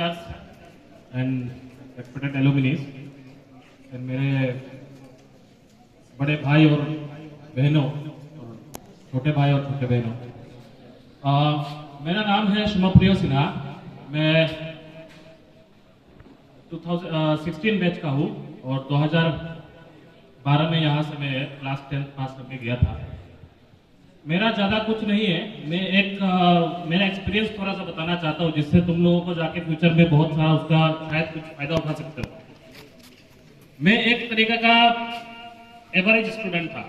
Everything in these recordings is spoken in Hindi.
टीचर्स एंड रेस्पेक्टेड एलुमिनीज, मेरे बड़े भाई और बहनों, और छोटे भाई और छोटे बहनों, मेरा नाम है शुभप्रिय सिन्हा। मैं 2016 बैच का हूँ और 2012 में यहाँ से मैं क्लास 10 पास करके गया था। मेरा ज़्यादा कुछ नहीं है, मैं मेरा एक्सपीरियंस थोड़ा सा बताना चाहता हूँ जिससे तुम लोगों को जाके फ्यूचर में बहुत सारा उसका शायद कुछ फायदा उठा सकते हो। मैं एक तरीके का एवरेज स्टूडेंट था,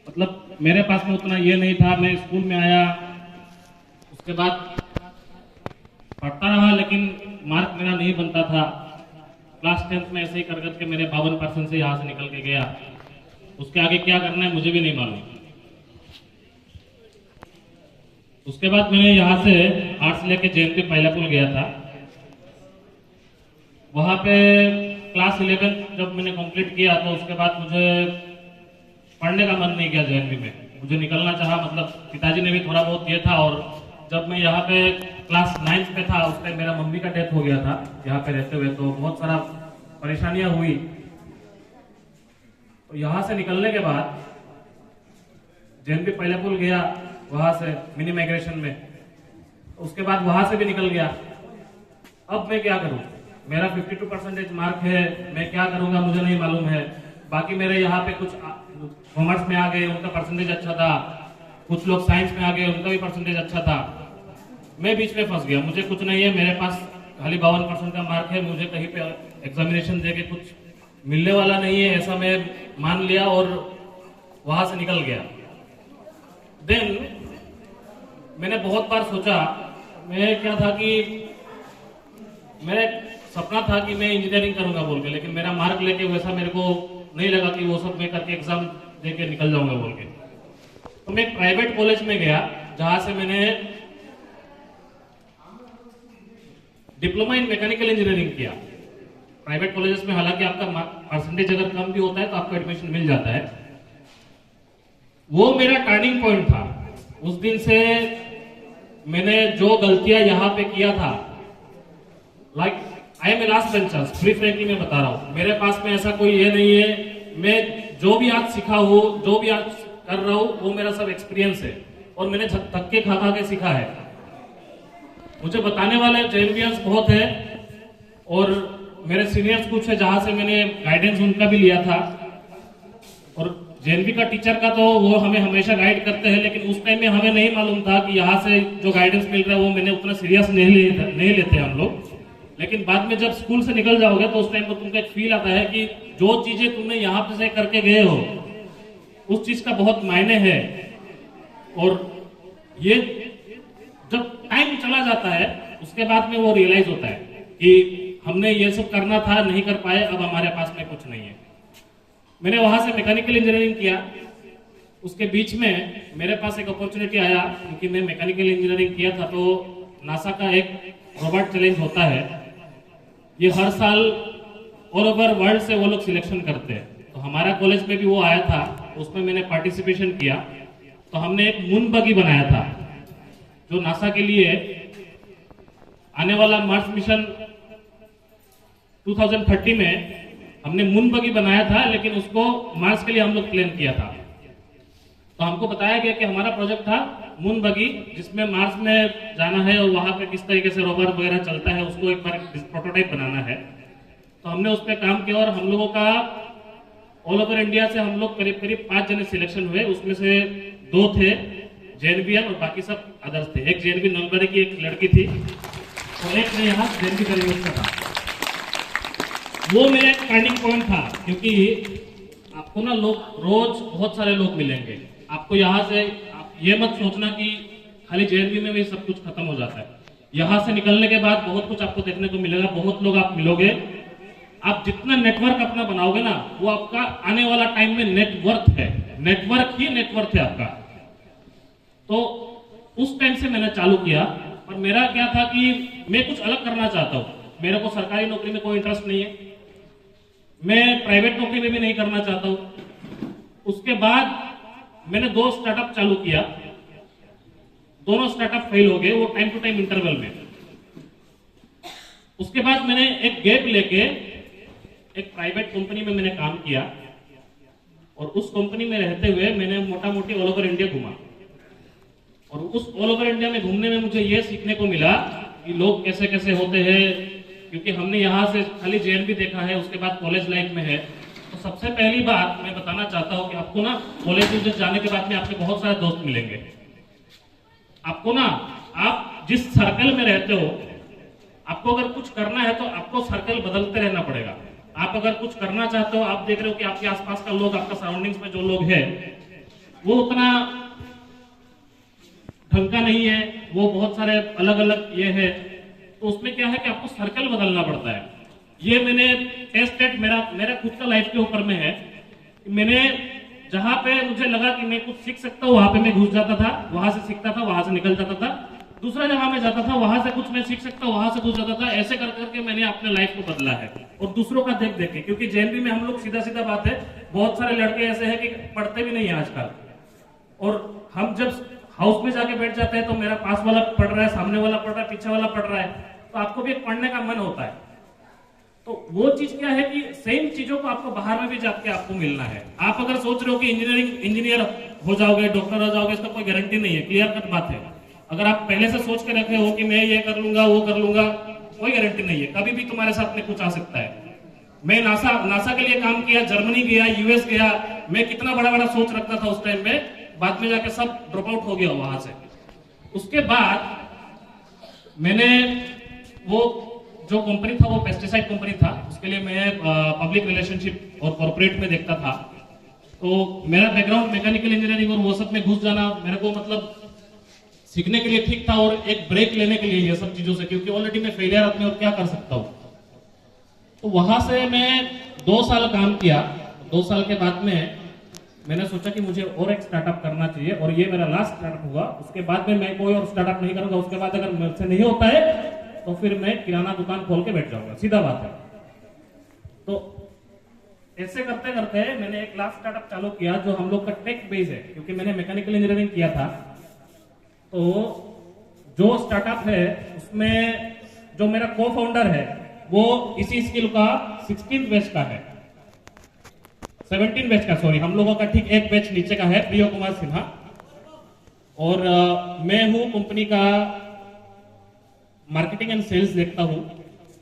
मतलब मेरे पास में उतना ये नहीं था। मैं स्कूल में आया, उसके बाद पढ़ता रहा लेकिन मार्क मेरा नहीं बनता था। क्लास 10 में ऐसे ही कर करके मेरे 52% से यहाँ से निकल के गया। उसके आगे क्या करना है मुझे भी नहीं मालूम। उसके बाद मैंने यहाँ से आर्ट्स लेके जेएनपी पाइलापुल गया था। वहाँ पे क्लास 11 जब मैंने कंप्लीट किया तो उसके बाद मुझे पढ़ने का मन नहीं किया जेएनपी में, मुझे निकलना चाहा। मतलब पिताजी ने भी थोड़ा बहुत दिया था, और जब मैं यहाँ पे क्लास 9 पे था उस टाइम मेरा मम्मी का डेथ हो गया था यहाँ पे रहते हुए, तो बहुत सारा परेशानियां हुई। तो यहाँ से निकलने के बाद जेएनपी पाइलापुल गया, वहां से मिनी माइग्रेशन में, उसके बाद वहां से भी निकल गया। अब मैं क्या करूं? मेरा 52% मार्क है, मैं क्या करूंगा मुझे नहीं मालूम है। बाकी मेरे यहाँ पे कुछ कॉमर्स में आ गए, उनका परसेंटेज अच्छा था, कुछ लोग साइंस में आ गए, उनका भी परसेंटेज अच्छा था। मैं बीच में फंस गया, मुझे कुछ नहीं है, मेरे पास खाली 52% का मार्क है, मुझे कहीं पे एग्जामिनेशन देके कुछ मिलने वाला नहीं है, ऐसा मैं मान लिया और वहां से निकल गया। देन मैंने बहुत बार सोचा, मैं क्या था कि मेरा सपना था कि मैं इंजीनियरिंग करूंगा बोल के, लेकिन मेरा मार्क लेके वैसा मेरे को नहीं लगा कि वो सब मैं करके एग्जाम देके निकल जाऊंगा बोल के। तो मैं एक प्राइवेट कॉलेज में गया जहां से मैंने डिप्लोमा इन मैकेनिकल इंजीनियरिंग किया। प्राइवेट कॉलेजेस में हालांकि आपका परसेंटेज अगर कम भी होता है तो आपको एडमिशन मिल जाता है। वो मेरा टर्निंग पॉइंट था। उस दिन से मैंने जो गलतियां यहाँ पे किया था, like I am a last bencher, free frankly मैं बता रहा हूँ, मेरे पास में ऐसा कोई ये नहीं है। मैं जो भी आज सीखा हूँ, जो भी आज कर रहा हूँ, वो मेरा सब एक्सपीरियंस है और मैंने धक्के खा खा के सीखा है। मुझे बताने वाले चैंपियंस बहुत है और मेरे सीनियर्स कुछ है जहां से मैंने गाइडेंस उनका भी लिया था। और जेएनपी का टीचर का तो वो हमें हमेशा गाइड करते हैं, लेकिन उस टाइम में हमें नहीं मालूम था कि यहाँ से जो गाइडेंस मिल रहा है वो मैंने उतना सीरियस नहीं लेते हम लोग। लेकिन बाद में जब स्कूल से निकल जाओगे तो उस टाइम पर तुमको एक फील आता है कि जो चीजें तुमने यहाँ पे से करके गए हो उस चीज का बहुत मायने है। और ये जब टाइम चला जाता है उसके बाद में वो रियलाइज होता है कि हमने ये सब करना था, नहीं कर पाए, अब हमारे पास में कुछ नहीं है। मैंने वहां से मैकेनिकल इंजीनियरिंग किया। उसके बीच में मेरे पास एक अपॉर्चुनिटी आया, क्योंकि मैं मैकेनिकल इंजीनियरिंग किया था तो नासा का एक रोबोट चैलेंज होता है। ये हर साल ऑल ओवर वर्ल्ड से वो लोग सिलेक्शन करते हैं, तो हमारा कॉलेज में भी वो आया था, उसमें मैंने पार्टिसिपेशन किया। तो हमने एक मून बगी बनाया था जो नासा के लिए आने वाला मार्स मिशन 2030 में हमने मून बगी बनाया था, लेकिन उसको मार्स के लिए हम लोग प्लान किया था। तो हमको बताया गया कि हमारा प्रोजेक्ट था मून बगी, जिसमें मार्स में जाना है और वहां पे किस तरीके से रोवर वगैरह चलता है उसको एक बार प्रोटोटाइप बनाना है। तो हमने उस पर काम किया और हम लोगों का ऑल ओवर इंडिया से हम लोग करीब करीब 5 जने सिलेक्शन हुए। उसमें से 2 थे जेएनबीएन और बाकी सब अदर्स थे। एक जेएनबी नलबरी की एक लड़की थी और एक ने यहाँ जेएनबी का यूनिवर्सिटी था। वो मेरा एक टर्निंग पॉइंट था, क्योंकि आपको ना लोग रोज बहुत सारे लोग मिलेंगे। आपको यहाँ से आप ये मत सोचना कि खाली जेएनबी में भी सब कुछ खत्म हो जाता है। यहाँ से निकलने के बाद बहुत कुछ आपको देखने को मिलेगा, बहुत लोग आप मिलोगे। आप जितना नेटवर्क अपना बनाओगे ना, वो आपका आने वाला टाइम में नेटवर्क है, नेटवर्क ही नेटवर्क है आपका। तो उस टाइम से मैंने चालू किया और मेरा क्या था कि मैं कुछ अलग करना चाहता हूँ। मेरे को सरकारी नौकरी में कोई इंटरेस्ट नहीं है, मैं प्राइवेट नौकरी में भी नहीं करना चाहता हूँ। उसके बाद मैंने 2 स्टार्टअप चालू किया, दोनों स्टार्टअप फेल हो गए, वो टाइम टू टाइम इंटरवल में। उसके बाद मैंने एक गैप लेके एक प्राइवेट कंपनी में मैंने काम किया, और उस कंपनी में रहते हुए मैंने मोटा मोटी ऑल ओवर इंडिया घूमा। और उस ऑल ओवर इंडिया में घूमने में मुझे ये सीखने को मिला कि लोग कैसे कैसे होते हैं, क्योंकि हमने यहाँ से खाली जेएनबी देखा है, उसके बाद कॉलेज लाइफ में है। तो सबसे पहली बात मैं बताना चाहता हूँ कि आपको ना कॉलेज में जाने के बाद में आपके बहुत सारे दोस्त मिलेंगे। आपको ना, आप जिस सर्कल में रहते हो, आपको अगर कुछ करना है तो आपको सर्कल बदलते रहना पड़ेगा। आप अगर कुछ करना चाहते हो, आप देख रहे हो कि आपके आसपास का लोग, आपका सराउंडिंग्स में जो लोग हैं वो उतना ढंग का नहीं है, वो बहुत सारे अलग अलग ये है, तो उसमें क्या है कि आपको सर्कल बदलना पड़ता है। ये मैंने टेस्टेड, मेरा खुद का लाइफ के ऊपर में है। मैंने जहां पे मुझे लगा कि मैं कुछ सीख सकता हूँ वहां पे मैं घुस जाता था, वहां से सीखता था, वहां से निकल जाता था। दूसरा जगह में जाता था, वहां से कुछ मैं सीख सकता हूँ, वहां से घुस जाता था। ऐसे कर करके मैंने अपने लाइफ को बदला है, और दूसरों का देख देख के। क्योंकि जेएनबी में हम लोग, सीधा सीधा बात है, बहुत सारे लड़के ऐसे हैं कि पढ़ते भी नहीं है आजकल। और हम जब हाउस में जाके बैठ जाते हैं तो मेरा पास वाला पढ़ रहा है, सामने वाला पढ़ रहा है, पीछे वाला पढ़ रहा है, तो आपको भी एक पढ़ने का मन होता है। तो वो चीज क्या है कि सेम चीजों को आपको बाहर में भी जाके आपको मिलना है। आप अगर सोच रहे हो कि इंजीनियर हो जाओगे, डॉक्टर हो जाओगे, इसका कोई गारंटी नहीं है, क्लियर कट बात है। अगर आप पहले से सोच के रखे हो कि मैं ये कर लूंगा, वो कर लूंगा, कोई गारंटी नहीं है, कभी भी तुम्हारे साथ में कुछ आ सकता है। मैं नासा के लिए काम किया, जर्मनी गया, यूएस गया, मैं कितना बड़ा बड़ा सोच रखता था उस टाइम में, बाद में जाके सब ड्रॉप आउट हो गया वहां से। उसके बाद मैंने वो जो कंपनी था वो पेस्टिसाइड कंपनी था, उसके लिए मैं पब्लिक रिलेशनशिप और कॉर्पोरेट में देखता था। तो मेरा बैकग्राउंड मैकेनिकल इंजीनियरिंग और वो सब में घुस जाना मेरे को मतलब सीखने के लिए ठीक था, और एक ब्रेक लेने के लिए ये सब चीजों से, क्योंकि ऑलरेडी मैं फेलियर आदमी और क्या कर सकता हूँ। तो वहां से मैं 2 साल काम किया। 2 साल के बाद में मैंने सोचा कि मुझे और एक स्टार्टअप करना चाहिए, और ये मेरा लास्ट स्टार्टअप हुआ। उसके बाद में मैं कोई और स्टार्टअप नहीं करूंगा। उसके बाद अगर मुझसे नहीं होता है तो फिर मैं किराना दुकान खोल के बैठ जाऊंगा, सीधा बात है। तो ऐसे करते करते मैंने एक लास्ट स्टार्टअप चालू किया जो हम लोग का टेक बेस है, क्योंकि मैंने मैकेनिकल इंजीनियरिंग किया था। तो जो स्टार्टअप है उसमें जो मेरा को फाउंडर है वो इसी स्किल का 16th बैच का है, 17 बैच का, सॉरी, हम लोगों का ठीक एक बैच नीचे का है, प्रियो कुमार सिन्हा। और मैं हूं कंपनी का मार्केटिंग एंड सेल्स देखता हूं।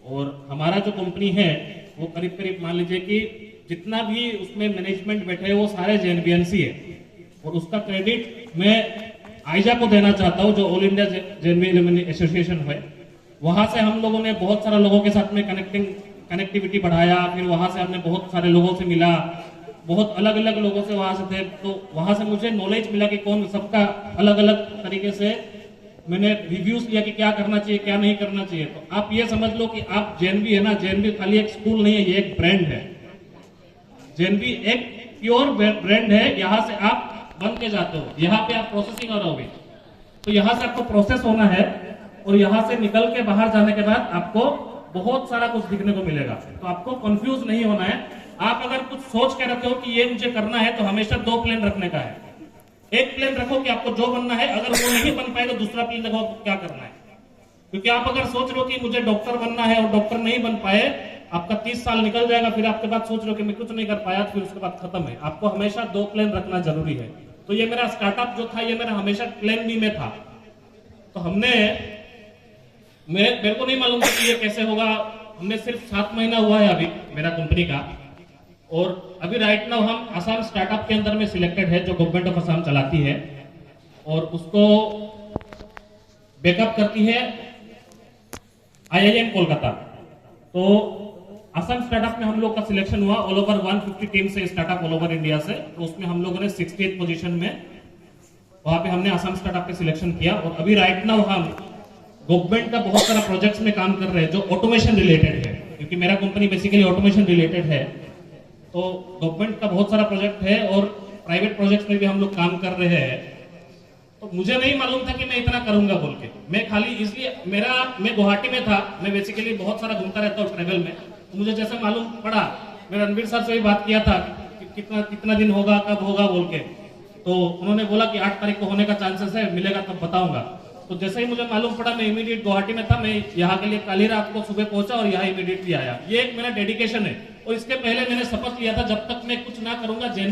और हमारा जो कंपनी है वो करीब करीब मान लीजिए कि जितना भी उसमें मैनेजमेंट बैठे हैं वो सारे जेएनबीएनसी है। और उसका क्रेडिट मैं आइजा को देना चाहता हूं, जो ऑल इंडिया जेएनबी एसोसिएशन है। वहां से हम लोगों ने बहुत सारे लोगों के साथ में कनेक्टिविटी बढ़ाया, फिर वहां से हमने बहुत सारे लोगों से मिला, बहुत अलग अलग लोगों से वहां से थे। तो वहां से मुझे नॉलेज मिला कि कौन सबका अलग अलग तरीके से मैंने रिव्यूज लिया कि क्या करना चाहिए, क्या नहीं करना चाहिए। तो आप ये समझ लो कि आप जेएनबी है ना, जेएनबी खाली एक स्कूल नहीं है, ये एक ब्रांड है। जेएनबी एक प्योर ब्रांड है। यहाँ से आप बन के जाते हो, यहाँ पे आप प्रोसेसिंग हो रहोगे, तो यहाँ से आपको प्रोसेस होना है, और यहाँ से निकल के बाहर जाने के बाद आपको बहुत सारा कुछ दिखने को मिलेगा। तो आपको कंफ्यूज नहीं होना है। आप अगर कुछ सोच के रखे हो कि ये मुझे करना है, तो हमेशा 2 प्लान रखने का है। एक प्लान रखो कि आपको जो बनना है, अगर वो नहीं बन पाए तो दूसरा प्लान रखो क्या करना है। क्योंकि आप अगर सोच रहे हो कि मुझे डॉक्टर बनना है और डॉक्टर नहीं बन पाए, आपका 30 साल निकल जाएगा, फिर आपके बाद सोच रहे हो कि मैं कुछ नहीं कर पाया, फिर उसके बाद खत्म है। आपको हमेशा 2 प्लान रखना जरूरी है। तो ये मेरा स्टार्टअप जो था, ये मेरा हमेशा प्लान बी में था। तो मेरे को नहीं मालूम था कि ये कैसे होगा। हमने सिर्फ 7 महीना हुआ है अभी मेरा कंपनी का, और अभी राइट नाउ हम असम स्टार्टअप के अंदर में सिलेक्टेड है, जो गवर्नमेंट ऑफ असम चलाती है, और उसको बैकअप करती है आईआईएम कोलकाता। तो असम स्टार्टअप में हम लोग का सिलेक्शन हुआ ऑल ओवर 150 टीम से, स्टार्टअप ऑल ओवर इंडिया से। तो उसमें हम लोगों ने 68th पोजीशन में, वहां पे हमने असम स्टार्टअप पे सिलेक्शन किया। और अभी राइट नाउ हम गवर्नमेंट का बहुत सारा प्रोजेक्ट्स में काम कर रहे हैं जो ऑटोमेशन रिलेटेड है, क्योंकि मेरा कंपनी बेसिकली ऑटोमेशन रिलेटेड है। तो गवर्नमेंट का बहुत सारा प्रोजेक्ट है, और प्राइवेट प्रोजेक्ट्स में भी हम लोग काम कर रहे हैं। तो मुझे नहीं मालूम था कि मैं इतना करूंगा बोल के। मैं खाली इसलिए मैं गुवाहाटी में था, मैं बेसिकली बहुत सारा घूमता रहता हूँ ट्रेवल में। तो मुझे जैसे मालूम पड़ा, मैं रणवीर सर से भी बात किया था कि कितना दिन होगा, कब होगा बोल के। तो उन्होंने बोला कि 8 तारीख को होने का चांसेस है, मिलेगा तब बताऊंगा। तो जैसे ही मुझे मालूम पड़ा, मैं इमीडिएट गुवाहाटी में था, मैं यहाँ के लिए कल ही रात को सुबह पहुंचा और यहाँ इमीडिएटली आया। ये एक मेरा डेडिकेशन है। और इसके पहले मैंने शपथ लिया था, जब तक मैं कुछ ना करूंगा